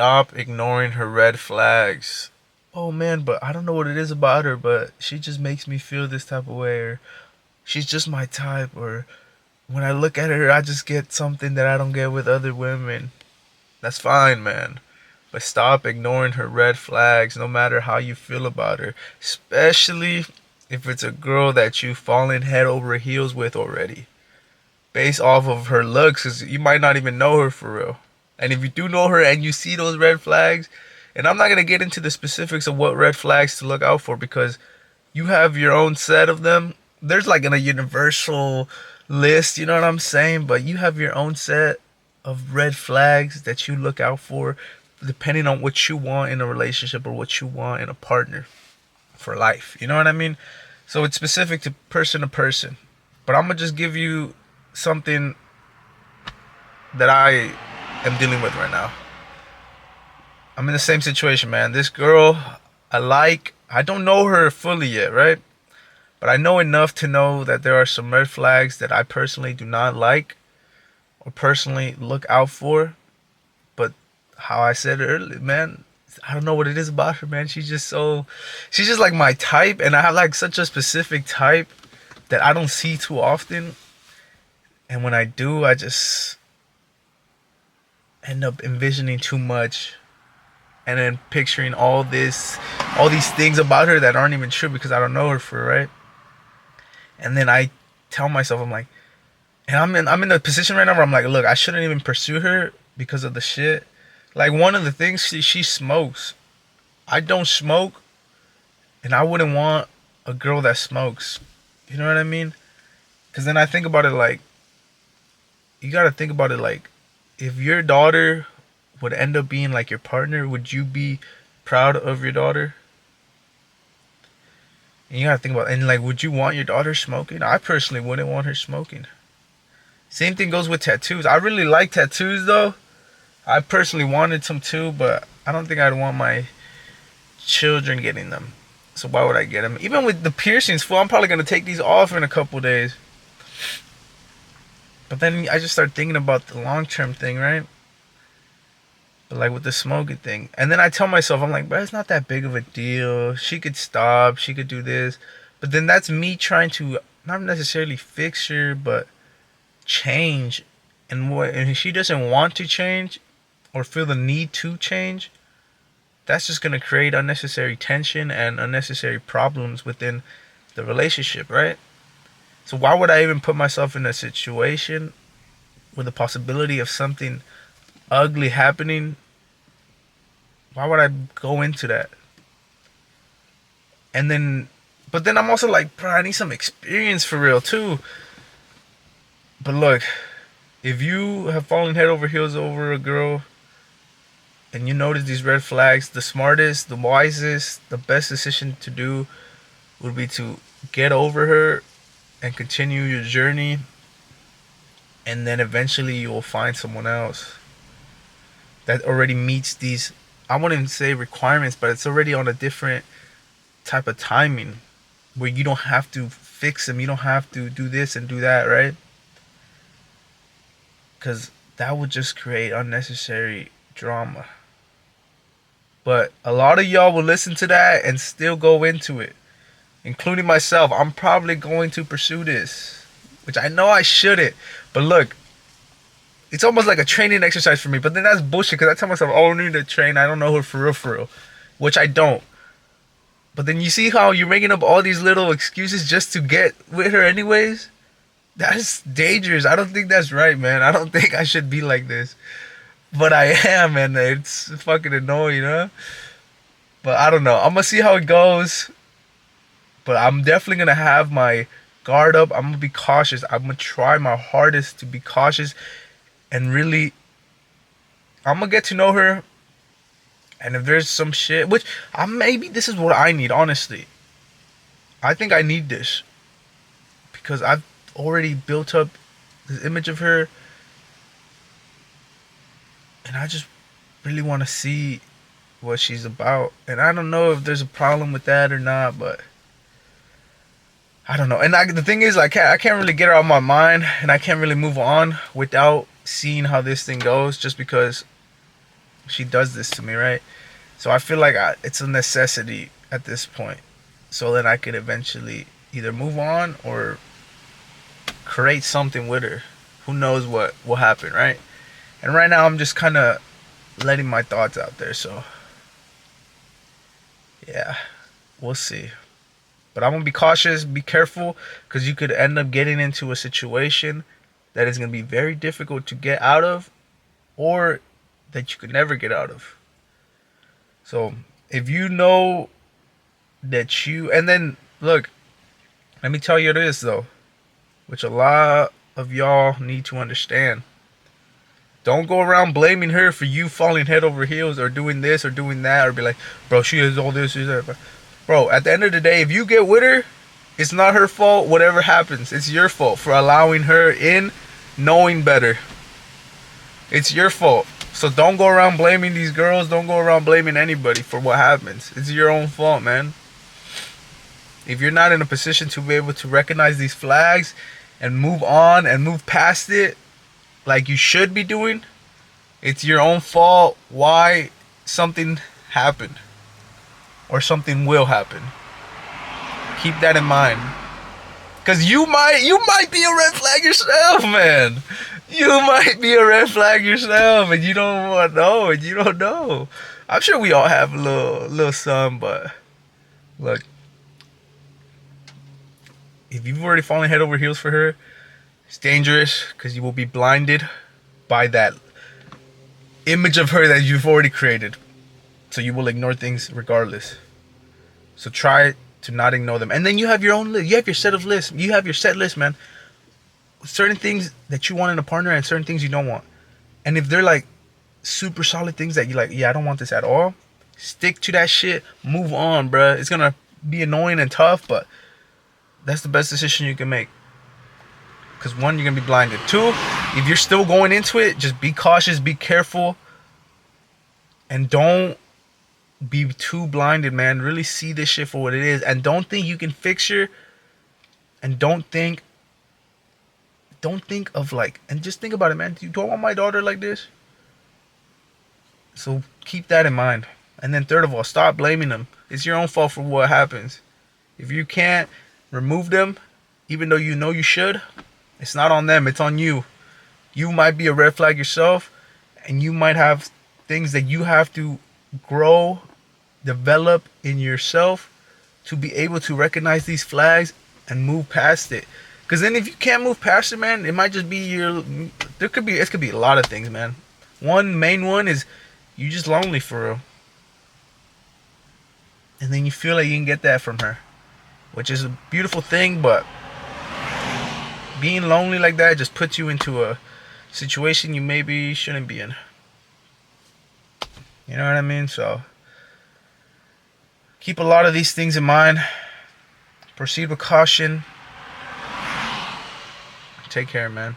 Stop ignoring her red flags. Oh man, but I don't know what it is about her, but she just makes me feel this type of way, or she's just my type, or when I look at her, I just get something that I don't get with other women. That's fine, man. But stop ignoring her red flags no matter how you feel about her. Especially if it's a girl that you've fallen head over heels with already. Based off of her looks, because you might not even know her for real. And if you do know her and you see those red flags, and I'm not going to get into the specifics of what red flags to look out for because you have your own set of them. There's like a universal list, you know what I'm saying? But you have your own set of red flags that you look out for depending on what you want in a relationship or what you want in a partner for life. You know what I mean? So it's specific to person. But I'm going to just give you something that I am dealing with right now. I'm in the same situation, man. This girl I don't know her fully yet, right? But I know enough to know that there are some red flags that I personally do not like or personally look out for. But how I said earlier, man, I don't know what it is about her, man. She's just like my type, and I have like such a specific type that I don't see too often. And when I do, I just end up envisioning too much and then picturing all these things about her that aren't even true because I don't know her for right. And then I tell myself, I'm like, and I'm in a position right now where I'm like, look, I shouldn't even pursue her because of the shit. Like one of the things she smokes. I don't smoke, and I wouldn't want a girl that smokes. You know what I mean? Because then I think about it like you gotta think about it like if your daughter would end up being like your partner, would you be proud of your daughter? And you gotta think about and like would you want your daughter smoking? I personally wouldn't want her smoking. Same thing goes with tattoos. I really like tattoos though. I personally wanted some too, but I don't think I'd want my children getting them. So why would I get them? Even with the piercings, fool, I'm probably gonna take these off in a couple days. But then I just start thinking about the long term thing, right? But like with the smoking thing, and then I tell myself, I'm like, bro, it's not that big of a deal. She could stop. She could do this. But then that's me trying to not necessarily fix her, but change. And if she doesn't want to change or feel the need to change, that's just gonna create unnecessary tension and unnecessary problems within the relationship, right? So why would I even put myself in a situation with the possibility of something ugly happening? Why would I go into that? And then, but then I'm also like, bro, I need some experience for real too. But look, if you have fallen head over heels over a girl and you notice these red flags, the smartest, the wisest, the best decision to do would be to get over her and continue your journey, and then eventually you will find someone else that already meets these, I wouldn't say requirements, but it's already on a different type of timing where you don't have to fix them, you don't have to do this and do that, right? Because that would just create unnecessary drama. But a lot of y'all will listen to that and still go into it, including myself. I'm probably going to pursue this, which I know I shouldn't. But look, it's almost like a training exercise for me. But then that's bullshit because I tell myself, oh, I need to train. I don't know her for real, which I don't. But then you see how you're making up all these little excuses just to get with her, anyways? That's dangerous. I don't think that's right, man. I don't think I should be like this. But I am, and it's fucking annoying, huh? But I don't know. I'm gonna see how it goes. But I'm definitely gonna have my guard up. I'm gonna be cautious. I'm gonna try my hardest to be cautious and really. I'm gonna get to know her. And if there's some shit, which maybe this is what I need, honestly. I think I need this because I've already built up this image of her, and I just really want to see what she's about. And I don't know if there's a problem with that or not, but I don't know. And the thing is, I can't really get her out of my mind, and I can't really move on without seeing how this thing goes, just because she does this to me, right? So I feel like it's a necessity at this point, so that I could eventually either move on or create something with her. Who knows what will happen, right? And right now I'm just kind of letting my thoughts out there. So yeah, we'll see. But I'm gonna be cautious, be careful, because you could end up getting into a situation that is gonna be very difficult to get out of, or that you could never get out of. So if you know that you, and then look, let me tell you this though, which a lot of y'all need to understand. Don't go around blaming her for you falling head over heels or doing this or doing that, or be like, bro, she is all this, she's that. Bro, at the end of the day, if you get with her, it's not her fault. Whatever happens, it's your fault for allowing her in, knowing better. It's your fault. So don't go around blaming these girls. Don't go around blaming anybody for what happens. It's your own fault, man. If you're not in a position to be able to recognize these flags and move on and move past it like you should be doing, it's your own fault why something happened or something will happen. Keep that in mind. Cause you might be a red flag yourself, man. You might be a red flag yourself, and you don't want to know, and you don't know. I'm sure we all have a little some, but look, if you've already fallen head over heels for her, it's dangerous because you will be blinded by that image of her that you've already created. So you will ignore things regardless. So try to not ignore them. And then you have your own list. You have your set of lists. You have your set list, man. Certain things that you want in a partner and certain things you don't want. And if they're like super solid things that you like, yeah, I don't want this at all, stick to that shit. Move on, bruh. It's going to be annoying and tough, but that's the best decision you can make. Because one, you're going to be blinded. Two, if you're still going into it, just be cautious, be careful, and don't be too blinded, man. Really see this shit for what it is, and don't think you can fix her, and don't think of like, and just think about it, man. Do I want my daughter like this? So keep that in mind. And then third of all, stop blaming them. It's your own fault for what happens. If you can't remove them, even though you know you should, it's not on them, it's on you. You might be a red flag yourself, and you might have things that you have to grow, develop in yourself to be able to recognize these flags and move past it. Because then if you can't move past it, man, it might just be it could be a lot of things, man. One main one is you just lonely for real. And then you feel like you can get that from her, which is a beautiful thing, but being lonely like that just puts you into a situation you maybe shouldn't be in. You know what I mean? So keep a lot of these things in mind. Proceed with caution. Take care, man.